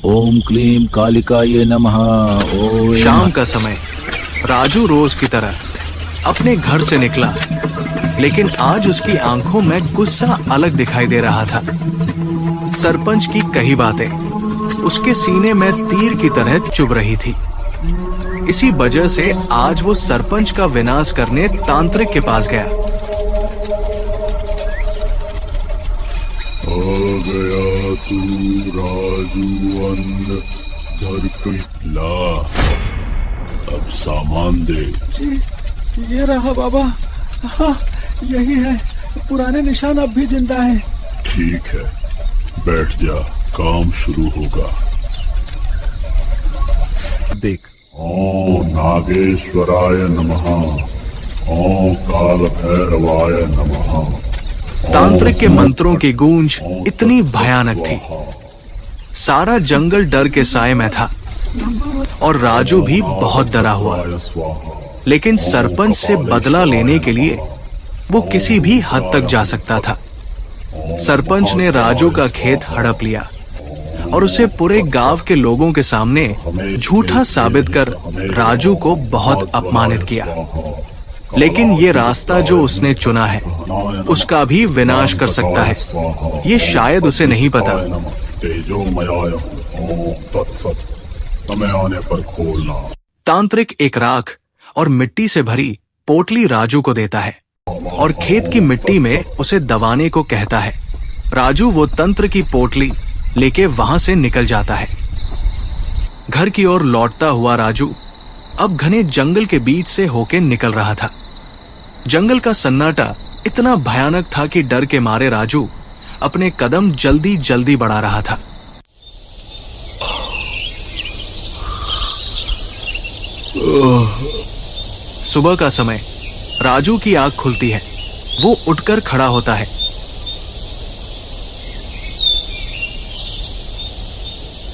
ओम क्लीम कालिकाये नमः। ओम। शाम का समय राजू रोज की तरह अपने घर से निकला, लेकिन आज उसकी आंखों में गुस्सा अलग दिखाई दे रहा था। सरपंच की कही बातें उसके सीने में तीर की तरह चुभ रही थी। इसी वजह से आज वो सरपंच का विनाश करने तांत्रिक के पास गया। आ गया तू राजू, अन्न धर के ला, अब सामान दे। ये रहा बाबा। हाँ, यही है, पुराने निशान अब भी जिंदा है। ठीक है, बैठ जा, काम शुरू होगा। देख। ओम नागेश्वराय नमः, ओम काल भैरवाय नमः। तांत्रिक के मंत्रों की गूंज इतनी भयानक थी, सारा जंगल डर के साए में था और राजू भी बहुत डरा हुआ। लेकिन सरपंच से बदला लेने के लिए वो किसी भी हद तक जा सकता था। सरपंच ने राजू का खेत हड़प लिया और उसे पूरे गांव के लोगों के सामने झूठा साबित कर राजू को बहुत अपमानित किया। लेकिन ये रास्ता जो उसने चुना है उसका भी विनाश कर सकता है, ये शायद उसे नहीं पता। समय आने पर खोलना। तांत्रिक एक राख और मिट्टी से भरी पोटली राजू को देता है और खेत की मिट्टी में उसे दबाने को कहता है। राजू वो तंत्र की पोटली लेके वहां से निकल जाता है। घर की ओर लौटता हुआ राजू अब घने जंगल के बीच से होके निकल रहा था। जंगल का सन्नाटा इतना भयानक था कि डर के मारे राजू अपने कदम जल्दी जल्दी बढ़ा रहा था। सुबह का समय राजू की आंख खुलती है। वो उठकर खड़ा होता है।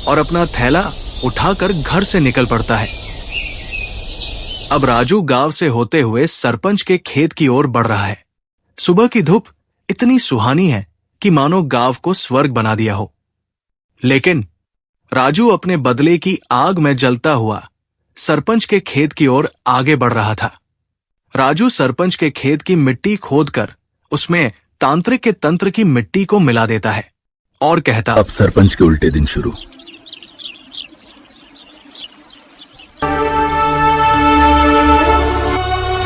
और अपना थैला उठाकर घर से निकल पड़ता है। अब राजू गांव से होते हुए सरपंच के खेत की ओर बढ़ रहा है। सुबह की धूप इतनी सुहानी है कि मानो गांव को स्वर्ग बना दिया हो। लेकिन राजू अपने बदले की आग में जलता हुआ सरपंच के खेत की ओर आगे बढ़ रहा था। राजू सरपंच के खेत की मिट्टी खोदकर उसमें तांत्रिक के तंत्र की मिट्टी को मिला देता है और कहता, अब सरपंच के उल्टे दिन शुरू।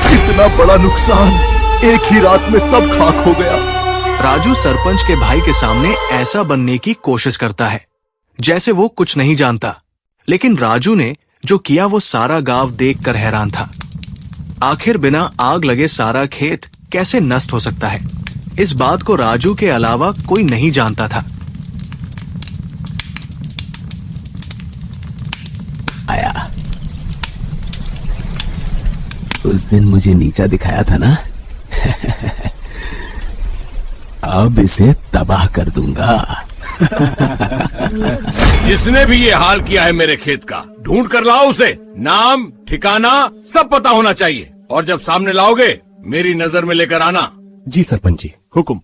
इतना बड़ा नुकसान, एक ही रात में सब खाक हो गया। राजू सरपंच के भाई के सामने ऐसा बनने की कोशिश करता है जैसे वो कुछ नहीं जानता। लेकिन राजू ने जो किया वो सारा गांव देखकर हैरान था। आखिर बिना आग लगे सारा खेत कैसे नष्ट हो सकता है, इस बात को राजू के अलावा कोई नहीं जानता था। आया, उस दिन मुझे नीचा दिखाया था ना। अब इसे तबाह कर दूंगा। जिसने भी ये हाल किया है मेरे खेत का, ढूंढ कर लाओ उसे। नाम ठिकाना सब पता होना चाहिए, और जब सामने लाओगे मेरी नजर में लेकर आना। जी सरपंच जी, हुक्म।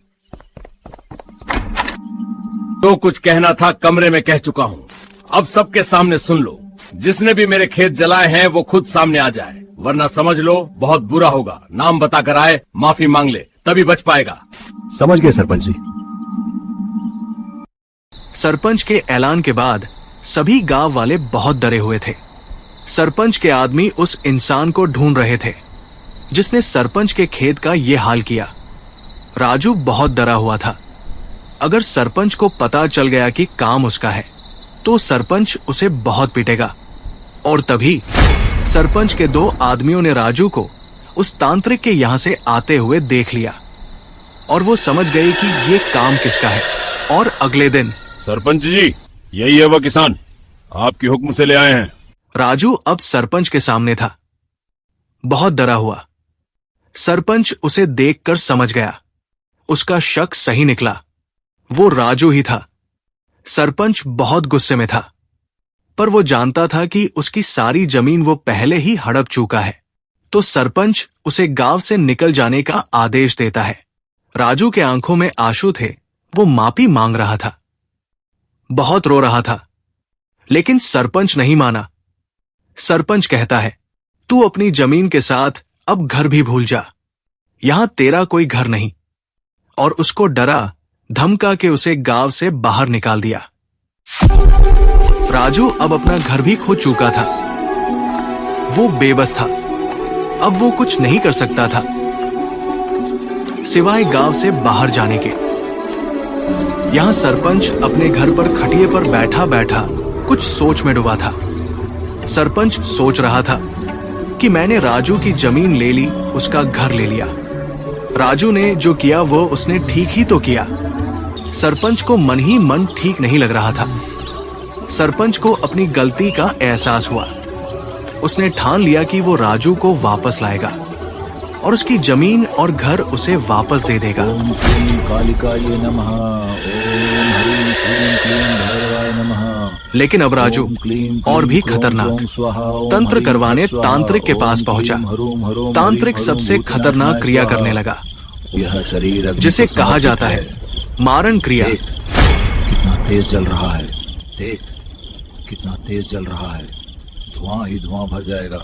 तो कुछ कहना था कमरे में कह चुका हूँ, अब सबके सामने सुन लो। जिसने भी मेरे खेत जलाए हैं वो खुद सामने आ जाए, वरना समझ लो बहुत बुरा होगा। नाम बताकर आए, माफी मांग ले, तभी बच पाएगा। समझ गए सरपंच जी। सरपंच के ऐलान के बाद सभी गांव वाले बहुत डरे हुए थे। सरपंच के आदमी उस इंसान को ढूंढ रहे थे जिसने सरपंच के खेत का ये हाल किया। राजू बहुत डरा हुआ था। अगर सरपंच को पता चल गया कि काम उसका है तो सरपंच उसे बहुत पीटेगा। और तभी सरपंच के दो आदमियों ने राजू को उस तांत्रिक के यहां से आते हुए देख लिया और वो समझ गए कि ये काम किसका है। और अगले दिन, सरपंच जी, यही है वह किसान, आपकी हुक्म से ले आए हैं। राजू अब सरपंच के सामने था, बहुत डरा हुआ। सरपंच उसे देखकर समझ गया, उसका शक सही निकला, वो राजू ही था। सरपंच बहुत गुस्से में था, पर वो जानता था कि उसकी सारी जमीन वो पहले ही हड़प चुका है। तो सरपंच उसे गांव से निकल जाने का आदेश देता है। राजू के आंखों में आंसू थे, वो माफी मांग रहा था, बहुत रो रहा था। लेकिन सरपंच नहीं माना। सरपंच कहता है, तू अपनी जमीन के साथ अब घर भी भूल जा, यहां तेरा कोई घर नहीं, और उसको डरा धमका के उसे गांव से बाहर निकाल दिया। राजू अब अपना घर भी खो चुका था। वो बेबस था, अब वो कुछ नहीं कर सकता था सिवाय गांव से बाहर जाने के। यहां सरपंच अपने घर पर खटिए पर बैठा बैठा कुछ सोच में डूबा था। सरपंच सोच रहा था कि मैंने राजू की जमीन ले ली, उसका घर ले लिया। राजू ने जो किया वो उसने ठीक ही तो किया। सरपंच को मन ही मन ठीक नहीं लग रहा था। सरपंच को अपनी गलती का एहसास हुआ। उसने ठान लिया कि वो राजू को वापस लाएगा और उसकी जमीन और घर उसे वापस दे देगा। ओम क्लीं कालिकाय नमः। ओम ह्रीं क्लीं क्लीं भैरवाय नमः। लेकिन अब राजू और भी खतरनाक तंत्र करवाने तांत्रिक के पास पहुंचा। तांत्रिक सबसे खतरनाक क्रिया करने लगा, यह शरीर जिसे कहा जाता है मारण क्रिया। कितना तेज जल रहा है, देख कितना तेज जल रहा है, धुआं ही धुआं भर जाएगा।